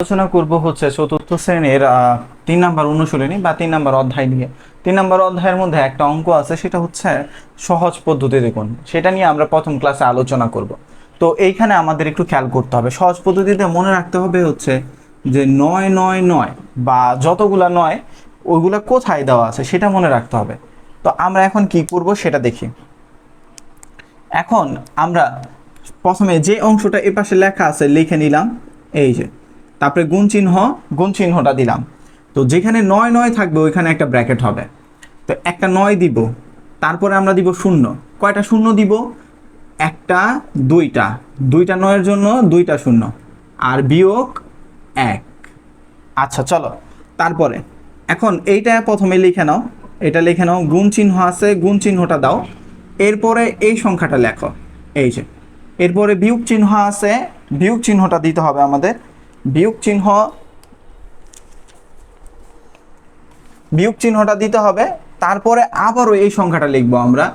আলোচনা করব হচ্ছে চতুর্থ শ্রেণীর 3 নাম্বার অনুশীলনী বা 3 নাম্বার অধ্যায় নিয়ে। 3 নাম্বার অধ্যায়ের মধ্যে একটা অঙ্ক আছে, সেটা হচ্ছে সহজ পদ্ধতিতে গুণ। সেটা নিয়ে আমরা প্রথম ক্লাসে আলোচনা করব। তো এইখানে আমাদের একটু খেয়াল করতে হবে, সহজ পদ্ধতিতে মনে রাখতে হবে হচ্ছে যে 9 9 9 বা যতগুলা 9 ওইগুলা কোথায় দেওয়া আছে সেটা মনে রাখতে হবে। তো আমরা এখন কি করব সেটা দেখি। এখন আমরা প্রথমে যে অংশটা এপাশে লেখা আছে লিখে নিলাম, এই যে, তারপরে গুণ চিহ্নটা দিলাম। তো যেখানে 9 9 থাকবে ওইখানে একটা ব্র্যাকেট হবে, তো একটা 9 দিব, তারপরে আমরা দিব শূন্য। কয়টা শূন্য দিব? একটা, দুইটা, দুইটা 9-এর জন্য দুইটা শূন্য, আর বিয়োগ 1। আচ্ছা চলো, তারপরে এখন এইটা প্রথমে লিখে নাও, এটা লিখে নাও, গুণ চিহ্ন আছে, গুণ চিহ্নটা দাও। এরপরে এই সংখ্যাটা লেখো, এই যে। এরপরে বিয়োগ চিহ্ন আছে, বিয়োগ চিহ্নটা দিতে হবে আমাদের। বিয়োগ চিহ্নটা দিতে হবে। তারপরে আবারও এই সংখ্যাটা লিখবো আমরা,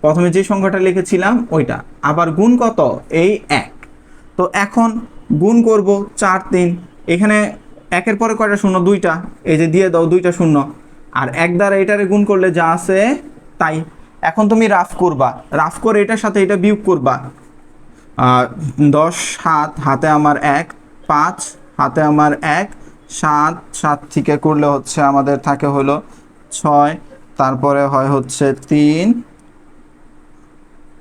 প্রথমে যে সংখ্যাটা লিখেছিলাম ওইটা, আবার গুণ কত? এই 1। তো এখন গুণ করব 4 3, এখানে একের পরে কয়টা শূন্য? দুইটা, এই যে দিয়ে দাও দুইটা শূন্য, আর 1 দ্বারা এটারে গুণ করলে যা আছে তাই। এখন তুমি রাফ করবা, রাফ করে এটার সাথে এটা বিয়োগ করবা। 10 7 হাতে আমার 1, 5 হাতে আমার 1, 7 7 থেকে করলে হচ্ছে আমাদের থাকে হলো 6, তারপরে হয় হচ্ছে 3,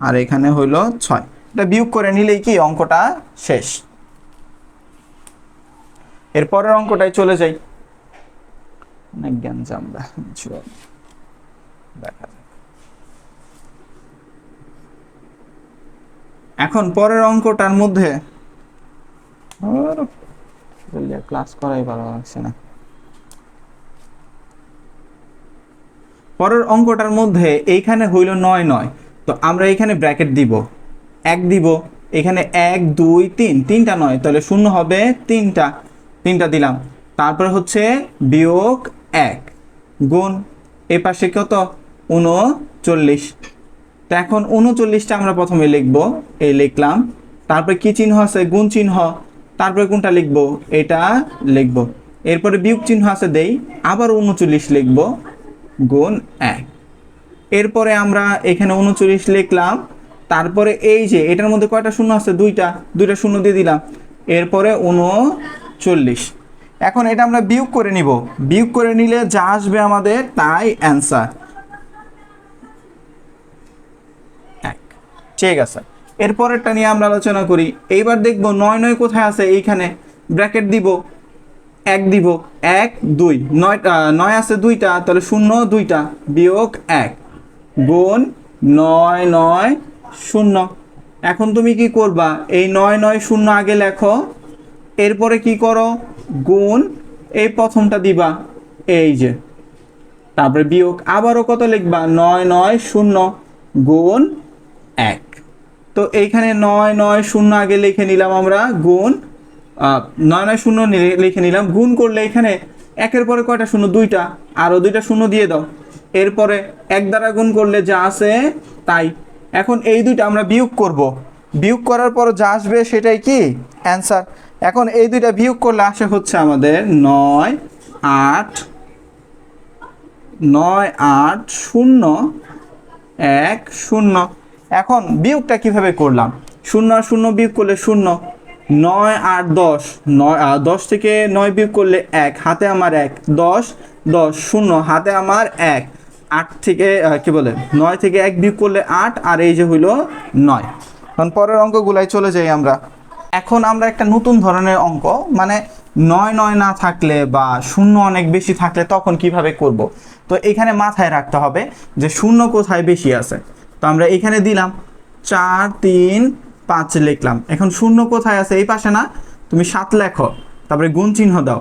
আর এখানে হইলো 6। এটা বিয়োগ করে নিলেই কি অঙ্কটা শেষ। এরপরের অঙ্কটায় চলে যাই। অনেক জ্ঞান জামরা দেখা যায়। এখন পরের অঙ্কটার মধ্যে ক্লাস করাই ভালো লাগছে না। পরের অঙ্কটার মধ্যে এইখানে হইল 9 9, তো আমরা এখানে ব্র্যাকেট দিব, 1 দিব, এখানে 1 2 3, তিনটা 9, তাহলে শূন্য হবে তিনটা দিলাম। তারপরে হচ্ছে বিয়োগ 1 গুণ এই পাশে কত? 39। তো এখন 39টা আমরা প্রথমে লিখবো, এই লিখলাম। তারপরে কি চিহ্ন আছে? গুণ চিহ্ন। তারপরে কোনটা লিখবো? এটা লিখবো। এরপরে বিয়োগ চিহ্ন আছে, দেই, আবার 39 লিখবো, গুণ 1। এরপরে আমরা এখানে 39 লিখলাম। তারপরে এই যে এটার মধ্যে কয়টা শূন্য আছে? দুইটা শূন্য দিয়ে দিলাম। এরপরে 39। এখন এটা আমরা বিয়োগ করে নিব, বিয়োগ করে নিলে যা আসবে আমাদের তাই অ্যান্সার। ঠিক আছে, এরপরেরটা নিয়ে আমরা আলোচনা করি। এইবার দেখবো 9 9 কোথায় আছে? এইখানে ব্র্যাকেট দিব, 1 দিব, 1 2, 9 আছে দুইটা, তাহলে শূন্য দুইটা, বিয়োগ 1 গুণ 9 9 0। এখন তুমি কি করবা? এই 9 9 0 আগে লেখো, এরপরে কি করো? গুণ এই প্রথমটা দিবা, এই যে, তারপরে বিয়োগ আবারও কত লিখবা? 9 9 0 গুণ 1। তো এইখানে 9 9 0 আগে লিখে নিলাম আমরা, গুণ 9 9 0 লিখে নিলাম। গুণ করলে এখানে একের পরে কয়টা শূন্য? দুইটা, আরও দুইটা শূন্য দিয়ে দাও। এরপরে 1 দ্বারা গুণ করলে যা আছে তাই। এখন এই দুইটা আমরা বিয়োগ করব, বিয়োগ করার পর যা আসবে সেটাই কি অ্যান্সার। এখন এই দুইটা বিয়োগ করলে আসে হচ্ছে আমাদের 9 8 0 1 0। এখন বিয়োগটা কিভাবে করলাম? 0 আর 0 বিয়োগ করলে 0, 9 8 10, 10 থেকে 9 বিয়োগ করলে 1, হাতে আমার 1, 10 10 0 হাতে আমার 1, 8 থেকে কি বলে 9 থেকে 1 বিয়োগ করলে 8, আর এই যে হইল 9। এখন পরের অঙ্কগুলাই চলে যাই আমরা। এখন আমরা একটা নতুন ধরনের অঙ্ক, মানে 9 9 না থাকলে বা শূন্য অনেক বেশি থাকলে তখন কিভাবে করব। তো এখানে মাথায় রাখতে হবে যে শূন্য কোথায় বেশি আছে। তো আমরা এখানে দিলাম 4 3 5 লিখলাম। এখন শূন্য কোথায় আছে? এই পাশে না? তুমি 7 লেখো, তারপরে গুণ চিহ্ন দাও,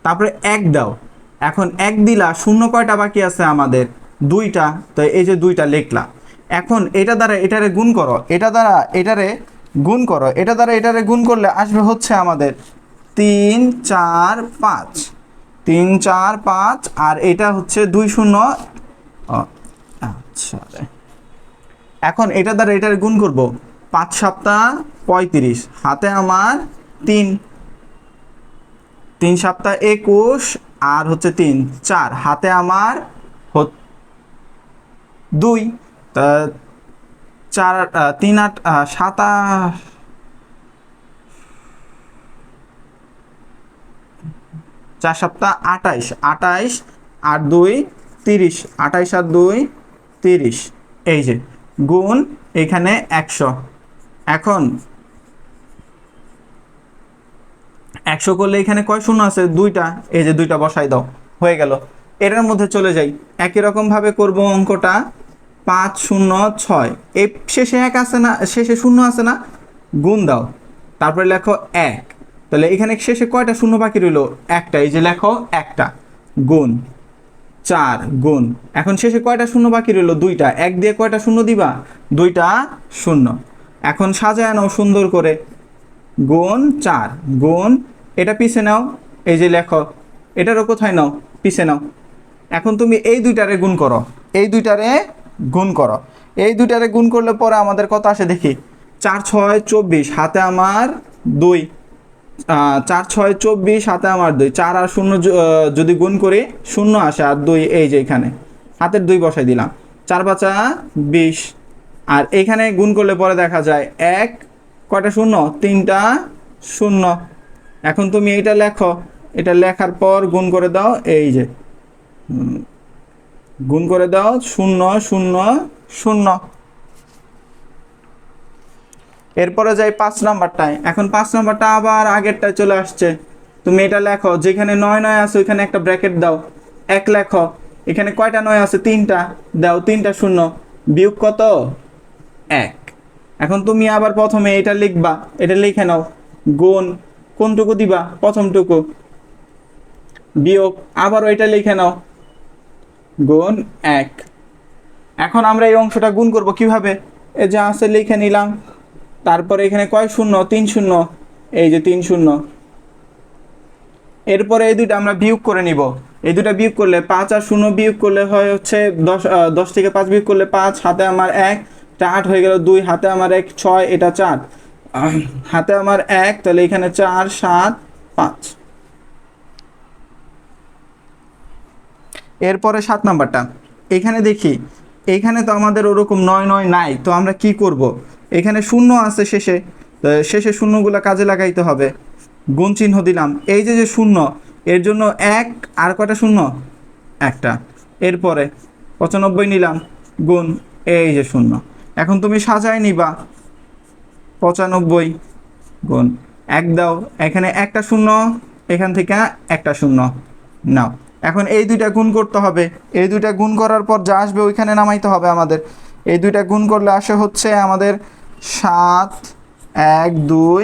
তারপরে 1 দাও। এখন 1 দিলা, শূন্য কয়টা বাকি আছে আমাদের? দুইটা, তো এই যে দুইটা লিখলাম। এখন এটা দ্বারা এটারে গুণ করো, এটা দ্বারা এটারে গুণ করো, এটা দ্বারা এটারে গুণ করলে আসবে হচ্ছে আমাদের 3 4 5, 3 4 5, আর এটা হচ্ছে 2 0। আচ্ছা, এখন এটা দ্বারা এটার গুণ করব, 5 7 35, হাতে আমার 3, 3 7 21 আর হচ্ছে 3 4 হাতে আমার 2 তা 4 3 8 7 4 7 28 28 আর 2 30 28 আর 2 30 এই যে গুণ এখানে 100 এখন 100 করলে এখানে কয় শূন্য আছে দুইটা এই যে দুইটা বসাই দাও হয়ে গেল এটার মধ্যে চলে যাই একই রকম ভাবে করব অঙ্কটা 5 0 6 এই শেষে 1 আছে না শেষে শূন্য আছে না গুণ দাও তারপরে লেখো 1 তাহলে এখানে শেষে কয়টা শূন্য বাকি রইলো একটা এই যে লেখো একটা গুণ 4 গুণ এখন শেষে কয়টা শূন্য বাকি রইলো দুইটা 1 দিয়ে কয়টা শূন্য দিবা দুইটা শূন্য এখন সাজায় নাও সুন্দর করে গুণ 4 গুণ এটা পিছে নাও এই যে লেখো এটারও কোথায় নাও পিছে নাও এখন তুমি এই দুইটারে গুণ করো এই দুইটারে গুণ করো এই দুইটারে গুণ করলে পরে আমাদের কত আসে দেখি 4 6 24 হাতে আমার 2 4 6 24 হাতে আমার 2 4 আর 0 যদি গুণ করি 0 আসে আর 2 এই যে এখানে হাতের 2 বসাই দিলাম 4 5 20 আর এখানে গুণ করলে পরে দেখা যায় 1 কয়টা শূন্য 3টা শূন্য এখন তুমি এইটা লেখো এটা লেখার পর গুণ করে দাও এই যে গুণ করে দাও 0 0 0 এরপরে যাই 5 নাম্বারটায় এখন 5 নাম্বারটা আবার আগেরটায় চলে আসছে তুমি এটা লেখো যেখানে 9 9 আছে ওইখানে একটা ব্র্যাকেট দাও 1 লেখো এখানে কয়টা 9 আছে 3টা দাও 3টা শূন্য বিয়োগ কত 1 এখন তুমি আবার প্রথমে এটা লিখবা এটা লিখে নাও গুণ কোনটুকু দিবা প্রথমটুকু বিয়োগ আবার ওইটা লিখে নাও গুণ 1 এখন আমরা এই অংশটা গুণ করব কিভাবে এই যা আছে লিখে নিলাম তারপরে এখানে কয় শূন্য 3 শূন্য এই যে 3 শূন্য এরপরে এই দুইটা আমরা বিয়োগ করে নিব এই দুইটা বিয়োগ করলে 5 আর 0 বিয়োগ করলে হয় হচ্ছে 10 থেকে 5 বিয়োগ করলে 5 হাতে আমার 1 এটা 8 হয়ে গেল 2 হাতে আমার 1 6 এটা 4 হাতে আমার 1 তাহলে এখানে 4 7 5 এরপরে 7 নাম্বারটা এখানে দেখি এইখানে তো আমাদের ওরকম 9 9 নাই তো আমরা কি করব এখানে শূন্য আছে শেষে শেষে শূন্যগুলো কাজে লাগাইতে হবে গুণ চিহ্ন দিলাম এই যে শূন্য এর জন্য 1 আর কয়টা শূন্য একটা এরপরে 95 নিলাম গুণ এই যে শূন্য এখন তুমি সাজায় নিবা 95 গুণ 1 দাও এখানে একটা শূন্য এখান থেকে একটা শূন্য নাও এখন এই দুইটা গুণ করতে হবে এই দুইটা গুণ করার পর যা আসবে ওইখানে নামাইতে হবে আমাদের এই দুইটা গুণ করলে আসে হচ্ছে আমাদের 7 1 2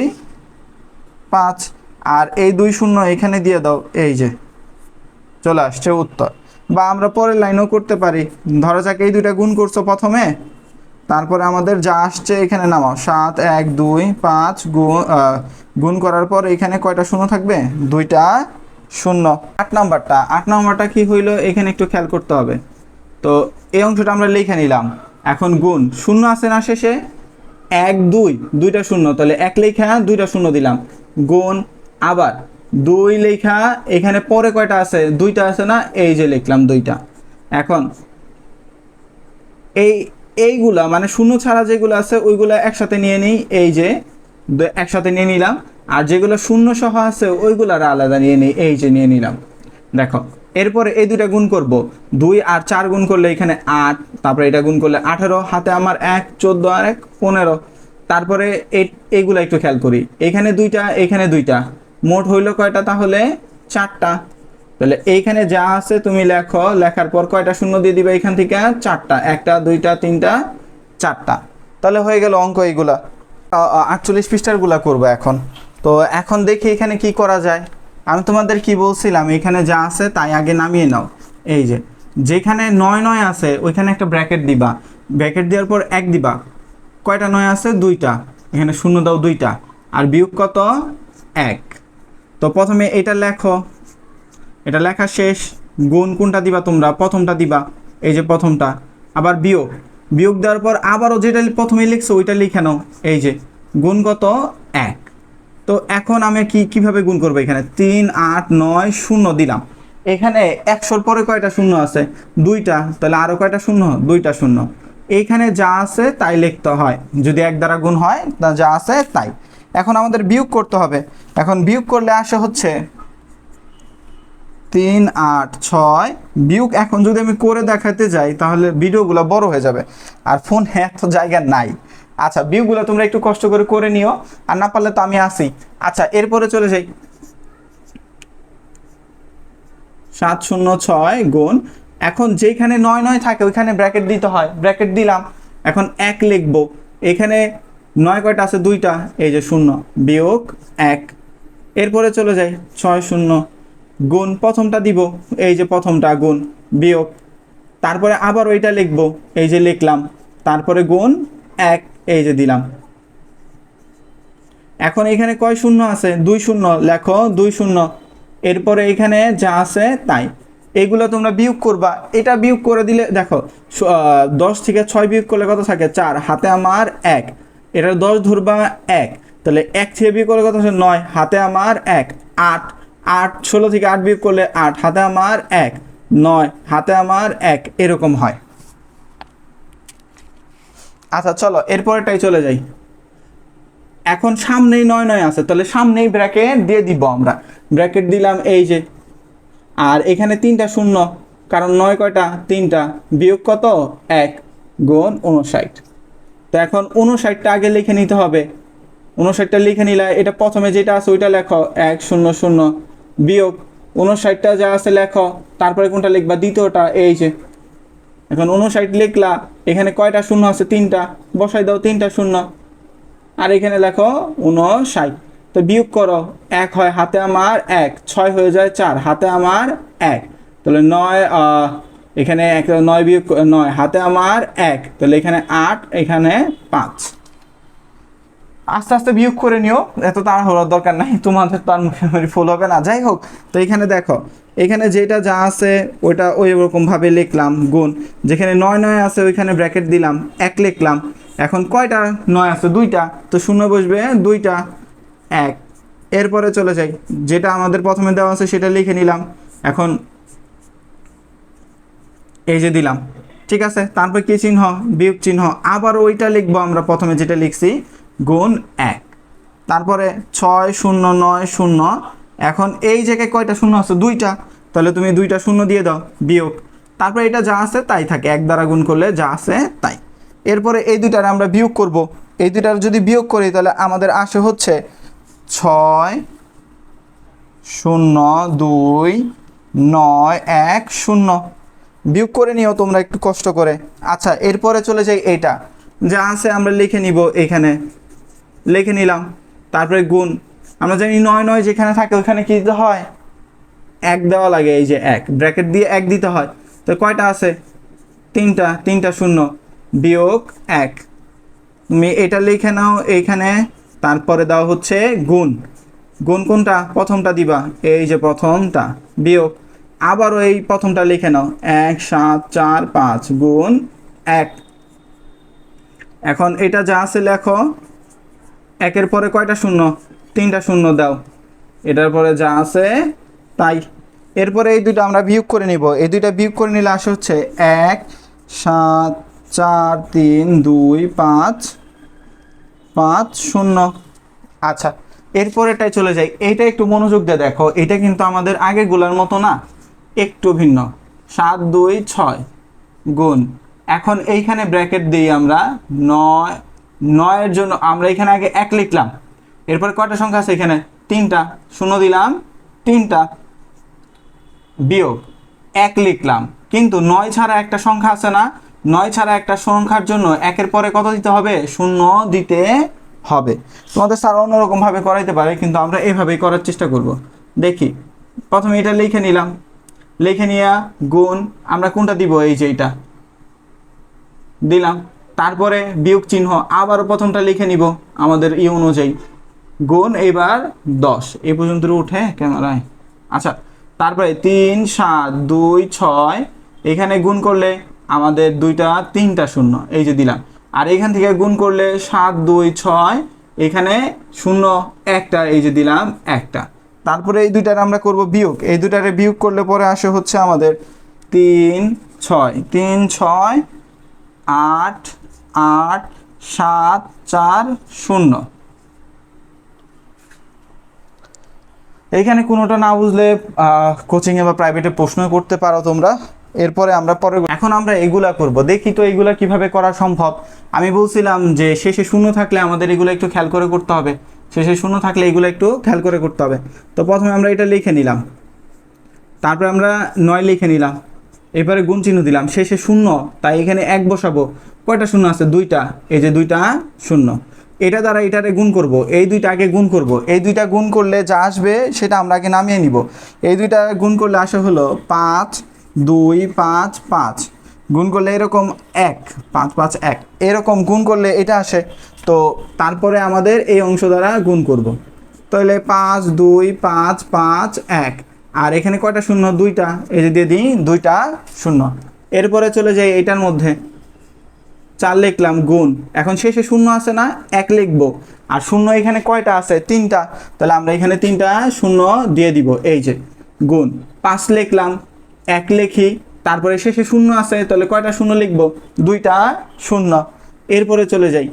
5 আর এই 2 শূন্য এখানে দিয়ে দাও এই যে চলে আসছে উত্তর বা আমরা পরের লাইনও করতে পারি ধরা যাক এই দুইটা গুণ করছো প্রথমে তারপরে আমাদের যা আসছে এখানে নামাও 7 1 2 5 গুণ করার পর এখানে কয়টা শূন্য থাকবে দুইটা শূন্য 8 নাম্বারটা কি হইলো এখানে একটু খেয়াল করতে হবে তো এই অংশটা আমরা লিখে নিলাম এখন গুণ শূন্য আছে না শেষে 1 2 দুইটা শূন্য তাহলে 1 লেখা দুইটা শূন্য দিলাম গুণ আবার 2 লেখা এখানে পরে কয়টা আছে দুইটা আছে না এই যে লিখলাম দুইটা এখন এইগুলা মানে শূন্য ছাড়া যেগুলো আছে ওইগুলা একসাথে নিয়ে নিই এই যে একসাথে নিয়ে নিলাম আর যেগুলো শূন্য সহ আছে ওইগুলার আলাদা নিয়ে নিই এই যে নিয়ে নিলাম দেখো এরপরে এই দুইটা গুণ করব 2 আর 4 গুণ করলে এখানে 8 তারপরে এটা গুণ করলে 18 হাতে আমার 1 14 আর 1 15 তারপরে এইগুলা একটু খেয়াল করি এখানে দুইটা এখানে দুইটা মোট হইলো কয়টা তাহলে 4টা তাহলে এইখানে যা আছে তুমি লেখো লেখার পর কয়টা শূন্য দিয়ে দিবে এখান থেকে 4টা 1টা 2টা 3টা 4টা তাহলে হয়ে গেল অঙ্ক এইগুলা 48 পৃষ্ঠার গুলা করবো এখন তো এখন দেখি এখানে কি করা যায় আমি তোমাদের কি বলছিলাম এখানে যা আছে তাই আগে নামিয়ে নাও এই যে যেখানে 9 9 আছে ওইখানে একটা ব্র্যাকেট দিবা ব্র্যাকেট দেওয়ার পর 1 দিবা কয়টা 9 আছে দুইটা এখানে শূন্য দাও দুইটা আর বিয়োগ কত 1 তো প্রথমে এটা লেখো এটা লেখা শেষ গুণ কোনটা দিবা তোমরা প্রথমটা দিবা এই যে প্রথমটা আবার বিয়োগ দেওয়ার পর আবারও যেটা প্রথমে লিখছো ওইটা লিখে নাও এই যে গুণ কত 1 তো এখন আমি কিভাবে গুণ করবো? এখানে 3 8 9 0 দিলাম। এখানে 100-র পরে কয়টা শূন্য আছে? দুইটা। তাহলে আরো কয়টা শূন্য? দুইটা শূন্য। এইখানে যা আছে তাই লিখতে হয়, যদি এক দ্বারা গুণ হয় তা যা আছে তাই। এখন আমাদের বিয়োগ করতে হবে। এখন বিয়োগ করলে আসে হচ্ছে 3 8 6 বিয়োগ। এখন যদি আমি করে দেখাতে যাই তাহলে ভিডিওগুলো বড় হয়ে যাবে, আর ফোন এত জায়গা নাই। আচ্ছা, বিয়োগগুলো তোমরা একটু কষ্ট করে নিও, আর না পারলে তো আমি আসি। আচ্ছা, এরপরে চলে যাই। 706 গুণ, এখন যেখানে 9 9 থাকে ওইখানে ব্র্যাকেট দিতে হয়, ব্র্যাকেট দিলাম। এখন 1 লিখবো। এখানে 9 কয়টা আছে? দুইটা, এই যে 0 বিয়োগ 1। এরপরে চলে যাই 6 0 গুণ, প্রথমটা দিব, এই যে প্রথমটা গুণ বিয়োগ, তারপরে আবার ওইটা লিখবো, এই যে লিখলাম, তারপরে গুণ 1, এই যে দিলাম। এখন এখানে কয় শূন্য আছে? 2 শূন্য, লেখো 2 শূন্য। এরপরে এখানে যা আছে তাই। এইগুলো তোমরা বিয়োগ করবা। এটা বিয়োগ করে দিলে দেখো 10 থেকে 6 বিয়োগ করলে কত থাকে? 4, হাতে আমার 1। এটা 10 ধরবা 1, তাহলে 1 থেকে বিয়োগ করলে কত আছে? 9, হাতে আমার 1। 8 8 16 থেকে 8 বিয়োগ করলে 8, হাতে আমার 1। 9, হাতে আমার 1, এরকম হয়। আচ্ছা চলো এরপরেটাই চলে যাই। এখন সামনেই 9 9 আছে, তাহলে সামনেই ব্র্যাকেট দিয়ে দিব আমরা। ব্র্যাকেট দিলাম, এই যে। আর এখানে 3টা শূন্য, কারণ 9 কয়টা? 3টা। বিয়োগ কত? 1 গুণ 59। তো এখন 59টা আগে লিখে নিতে হবে। 59টা লিখে নিলে এটা প্রথমে যেটা আছে ওইটা লেখো, 1 0 0 বিয়োগ 59টা যা আছে লেখো, তারপরে কোনটা লিখবা? দ্বিতীয়টা, এই যে। এখন 59 লিখলা, এখানে কয়টা শূন্য আছে? 3টা, বসাই দাও 3টা শূন্য। আর এখানে লেখো 59। তো বিয়োগ করো, 1 হয় হাতে আমার 1, 6 হয়ে যায় 4, হাতে আমার 1। তাহলে 9, এখানে 9 বিয়োগ 9, হাতে আমার 1, তাহলে এখানে 8, এখানে 5। আস্তে আস্তে বিয়োগ করে নিও, এত তাড়াহুড়োর দরকার নাই, তোমাদের তো আর মেমোরি ফুল হবে না। যাই হোক, তো এখানে দেখো, এখানে যেটা যা আছে ওইটা ওই রকমভাবে লিখলাম। গুণ, যেখানে 9 9 আছে ওইখানে ব্র্যাকেট দিলাম, 1 লিখলাম। এখন কয়টা 9 আছে? দুইটা, তো শূন্য বসবে দুইটা, 1। এরপরে চলে যাই, যেটা আমাদের প্রথমে দেওয়া আছে সেটা লিখে নিলাম। এখন এই যে দিলাম, ঠিক আছে। তারপর কি চিহ্ন? বিয়োগ চিহ্ন। আবার ওইটা লিখবো আমরা প্রথমে যেটা লিখছি, গুণ 1। তারপরে 6 0 9 0। এখন এই জায়গায় কয়টা শূন্য আছে? দুইটা, তাহলে তুমি দুইটা শূন্য দিয়ে দাও, বিয়োগ। তারপরে এটা যা আছে তাই থাকে, 1 দ্বারা গুণ করলে যা আছে তাই। এরপরে এই দুইটার আমরা বিয়োগ করব। এই দুইটার যদি বিয়োগ করি তাহলে আমাদের আসে হচ্ছে 6 0 2 9 1 0। বিয়োগ করে নিও তোমরা একটু কষ্ট করে। আচ্ছা, এরপরে চলে যাই, এইটা যা আছে আমরা লিখে নিব, এখানে লিখে নিলাম। তারপরে গুণ, আমরা জানি 9 9 যেখানে থাকে ওইখানে কি দিতে হয়? 1 দেওয়া লাগে, এই যে 1, ব্র্যাকেট দিয়ে 1 দিতে হয়। তো কয়টা আছে? 3টা, 3টা শূন্য বিয়োগ 1। তুমি এটা লিখে নাও এইখানে। তারপরে দাও হচ্ছে গুণ। গুণ কোনটা? প্রথমটা দিবা, এই যে প্রথমটা, বিয়োগ আবারও এই প্রথমটা লিখে নাও, 1 7 4 5 গুণ 1। এখন এটা যা আছে লেখো, 1-এর পরে কয়টা শূন্য? 3টা শূন্য দাও, এটার পরে যা আছে তাই। এরপরে এই দুইটা আমরা বিয়োগ করে নিব। এই দুইটা বিয়োগ করে নিলে আসে হচ্ছে 1 7 4 3 2 5 5 0। আচ্ছা, এরপর এটাই চলে যাই। এইটা একটু মনোযোগ দিয়ে দেখো, এটা কিন্তু আমাদের আগেরগুলোর মতো না, একটু ভিন্ন। 7 2 6 গুণ, এখন এইখানে ব্র্যাকেট দিই আমরা 9। 9 এর জন্য আমরা এখানে আগে 1 লিখলাম। এরপর কয়টা সংখ্যা আছে? এখানে 3টা, শূন্য দিলাম 3টা, বিয়োগ 1 লিখলাম। কিন্তু 9 ছাড়া একটা সংখ্যা আছে না? 9 ছাড়া একটা সংখ্যার জন্য 1-এর পরে কত দিতে হবে? শূন্য দিতে হবে। তোমাদের স্যার অন্যরকমভাবে করাইতে পারে, কিন্তু আমরা এইভাবেই করার চেষ্টা করব। দেখি, প্রথমে এটা লিখে নিলাম, লিখে নিয়ে গুণ, আমরা কোনটা দিব? এই যে এটা দিলাম। তারপরে বিয়োগ চিহ্ন, আবারও প্রথমটা লিখে নিব আমাদের অনুযায়ী, গুণ এবার 10। এই পর্যন্ত উঠে ক্যামেরায়। আচ্ছা, তারপরে 3 7 2 6, এখানে গুণ করলে আমাদের 2টা 3টা শূন্য, এই যে দিলাম। আর এখান থেকে গুণ করলে 7 2 6 এখানে শূন্য একটা, এই যে দিলাম একটা। তারপরে এই দুইটার আমরা করব বিয়োগ, এই দুইটারে বিয়োগ করলে পরে আসে হচ্ছে আমাদের 3 6, 3 6 8 8 7 4 0। এইখানে কোনোটা না বুঝলে কোচিংয়ে বা প্রাইভেটে প্রশ্ন করতে পারো তোমরা। এরপরে আমরা এখন আমরা এগুলা করব, দেখি তো এগুলা কিভাবে করা সম্ভব। আমি বলছিলাম যে শেষে শূন্য থাকলে আমাদের এগুলো একটু খেয়াল করে করতে হবে, শেষে শূন্য থাকলে এগুলো একটু খেয়াল করে করতে হবে। তো প্রথমে আমরা এটা লিখে নিলাম, তারপরে আমরা 9 লিখে নিলাম, এবারে গুণ চিহ্ন দিলাম, শেষে শূন্য, তাই এখানে 1 বসাবো। কয়টা শূন্য আছে? দুইটা, এই যে দুইটা শূন্য। এটা দ্বারা এটারে গুণ করব, এই দুইটা আগে গুণ করব, এই দুইটা গুণ করলে যা আসবে সেটা আমরা আগে নামিয়ে নিব। এই দুইটা গুণ করলে আসে হলো 5 2 5 5, গুণ করলে এরকম 1 5 5 1, এরকম গুণ করলে এটা আসে। তো তারপরে আমাদের এই অংশ দ্বারা গুণ করব, তাহলে 5 2 5 5 1, আর এখানে কয়টা শূন্য? দুইটা, এই যে দিয়ে দিই দুইটা শূন্য। এরপরে চলে যাই এইটার মধ্যে, 4 লিখলাম গুণ, এখন শেষে শূন্য আছে না, 1 লিখবো, আর শূন্য এখানে কয়টা আছে? 3টা, তাহলে আমরা এখানে 3টা শূন্য দিয়ে দিব, এই যে গুণ। 5 লিখলাম, 1 লিখি, তারপরে শেষে শূন্য আছে, তাহলে কয়টা শূন্য লিখবো? 2টা শূন্য। এরপরে চলে যাই,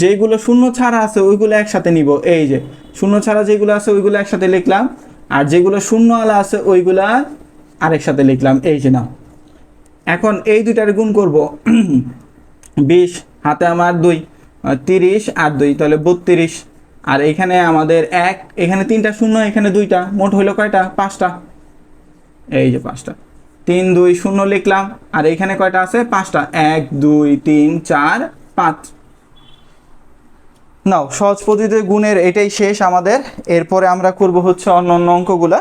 যেগুলো শূন্য ছাড়া আছে ওইগুলো একসাথে নিব, এই যে শূন্য ছাড়া যেগুলো আছে ওইগুলো একসাথে লিখলাম, আর যেগুলো শূন্যওয়ালা আছে ওইগুলা আরেকসাথে লিখলাম, এই যে না। এখন এই দুইটার গুণ করব, 20 হাতে আমার 2, 30 আর 2, তাহলে 32, আর এখানে আমাদের 1, এখানে 3টা শূন্য, এখানে 2টা, মোট হইলো কয়টা? 5টা, এই যে 5টা। 3 2 0 লিখলাম, আর এখানে কয়টা আছে? 5টা, 1 2 3 4 5। নাও, সহজ পদ্ধতিতে গুণের এটাই শেষ আমাদের। এরপরে আমরা করব হচ্ছে অন্য অঙ্কগুলা।